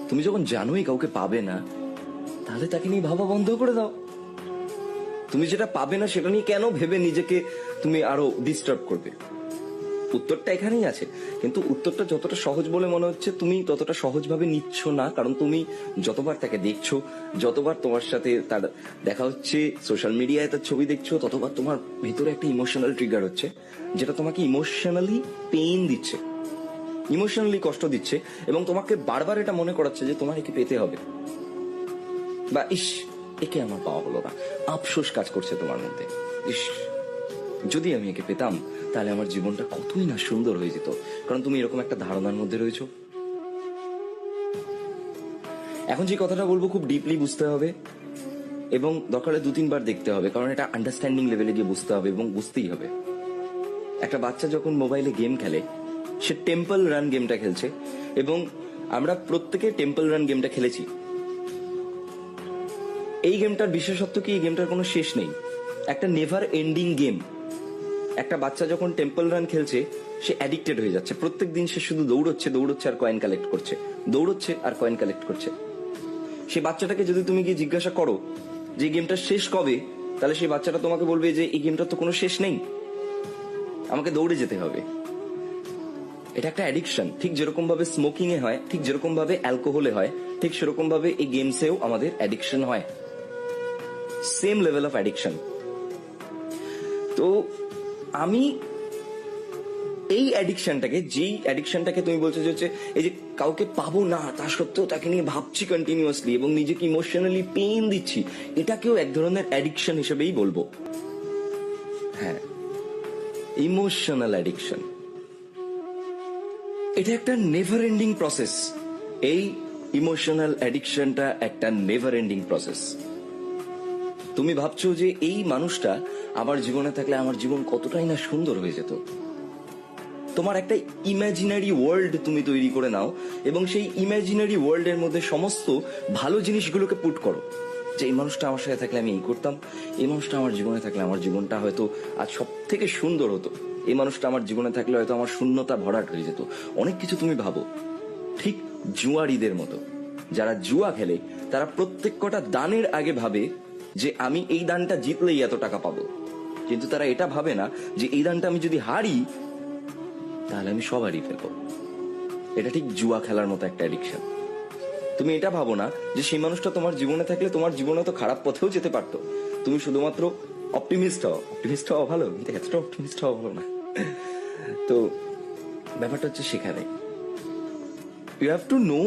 তুমি যখন জানোই কাউকে পাবে না, তাহলে তাকে নিয়ে ভাবা বন্ধ করে দাও। তুমি যেটা পাবে না সেটা নিয়ে কেন ভেবে নিজেকে তুমি আরো ডিস্টার্ব করবে? উত্তরটা এখানেই আছে, কিন্তু উত্তরটা যতটা সহজ বলে মনে হচ্ছে তুমি ততটা সহজভাবে নিচ্ছ না। কারণ তুমি যতবার তাকে দেখছো, যতবার তোমার সাথে তার দেখা হচ্ছে, সোশ্যাল মিডিয়ায় তার ছবি দেখছো, ততবার তোমার ভিতরে একটা ইমোশনাল ট্রিগার হচ্ছে, যেটা তোমাকে ইমোশনালি পেইন দিচ্ছে, ইমোশনালি কষ্ট দিচ্ছে, এবং তোমাকে বারবার এটা মনে করাচ্ছে যে তোমার একে পেতে হবে, বা ইস একে আমার পাওয়া হলো না, আফসোস কাজ করছে তোমার মধ্যে। ইস যদি আমি একে পেতাম তাহলে আমার জীবনটা কতই না সুন্দর হয়ে যেত। কারণ তুমি এরকম একটা ধারণার মধ্যে রয়েছো। এখন যে কথাটা বলবো খুব ডিপলি বুঝতে হবে, এবং দরকারে 2-3 বার দেখতে হবে, কারণ এটা আন্ডারস্ট্যান্ডিং লেভেলে গিয়ে বুঝতে হবে, এবং বুঝতেই হবে। একটা বাচ্চা যখন মোবাইলে গেম খেলে, সে টেম্পল রান গেমটা খেলছে, এবং আমরা প্রত্যেকে টেম্পল রান গেমটা খেলেছি। এই গেমটার বিশেষত্ব কি, এই গেমটার কোনো শেষ নেই, একটা নেভার এন্ডিং গেম। একটা বাচ্চা যখন টেম্পল রান খেলছে, সে অ্যাডিক্টেড হয়ে যাচ্ছে। প্রত্যেক দিন সে শুধু দৌড়চ্ছে আর কয়েন কালেক্ট করছে, দৌড়চ্ছে আর কয়েন কালেক্ট করছে। সেই বাচ্চাটাকে যদি তুমি গিয়ে জিজ্ঞাসা করো যে গেমটা শেষ কবে, তাহলে সেই বাচ্চাটা তোমাকে বলবে যে এই গেমটার তো কোনো শেষ নেই, আমাকে দৌড়ে যেতে হবে। এটা একটা অ্যাডিকশন। ঠিক যেরকম ভাবে স্মোকিং এ হয়, ঠিক যেরকম ভাবে অ্যালকোহলে হয়, ঠিক সেরকম ভাবে এই গেমসেও আমাদের অ্যাডিকশন হয়, সেম লেভেল অফ অ্যাডিকশন। তো আমি এই অ্যাডিকশনটাকে, যেই অ্যাডিকশনটাকে তুমি বলছো যে হচ্ছে এই যে কাউকে পাবো না তা সত্ত্বেও তাকে নিয়ে ভাবছি কন্টিনিউয়াসলি এবং নিজেকে ইমোশনালি পেইন দিচ্ছি, এটাকেও এক ধরনের অ্যাডিকশন হিসেবেই বলবো। হ্যাঁ, ইমোশনাল অ্যাডিকশন। এটা একটা নেভার এন্ডিং প্রসেস। এই ইমোশনাল অ্যাডিকশনটা একটা নেভার এন্ডিং প্রসেস। তুমি ভাবছো যে এই মানুষটা আমার জীবনে থাকলে আমার জীবন কতটাই না সুন্দর হয়ে যেত। তোমার একটা ইমাজিনারি ওয়ার্ল্ড তুমি তৈরি করে নাও, এবং সেই ইমাজিনারি ওয়ার্ল্ডের মধ্যে সমস্ত ভালো জিনিসগুলোকে পুট করো, যে এই মানুষটা আমার সাথে থাকলে আমি এই করতাম, এই মানুষটা আমার জীবনে থাকলে আমার জীবনটা হয়তো আজ সব থেকে সুন্দর হতো, এই মানুষটা আমার জীবনে থাকলে হয়তো আমার শূন্যতা ভরাট হয়ে যেত। অনেক কিছু তুমি ভাবো। ঠিক জুয়ারিদের মতো, যারা জুয়া খেলে তারা প্রত্যেক কটা দানের আগে ভাবে যে আমি এই দানটা জিতলেই এত টাকা পাবো, কিন্তু তারা এটা ভাবে না যে এই দানটা আমি যদি হারি তাহলে আমি সব হারিয়ে ফেলবো। এটা ঠিক জুয়া খেলার মতো একটা অ্যাডিকশন। তুমি এটা ভাবো না যে সেই মানুষটা তোমার জীবনে থাকলে তোমার জীবনে তো খারাপ পথেও যেতে পারতো। তুমি শুধুমাত্র অপটিমিস্ট হও। অপটিমিস্ট হওয়া ভালো, কিন্তু এতটা অপটিমিস্ট হওয়া ভালো না। তো ব্যাপারটা হচ্ছে সেখানে ইউ হ্যাভ টু নো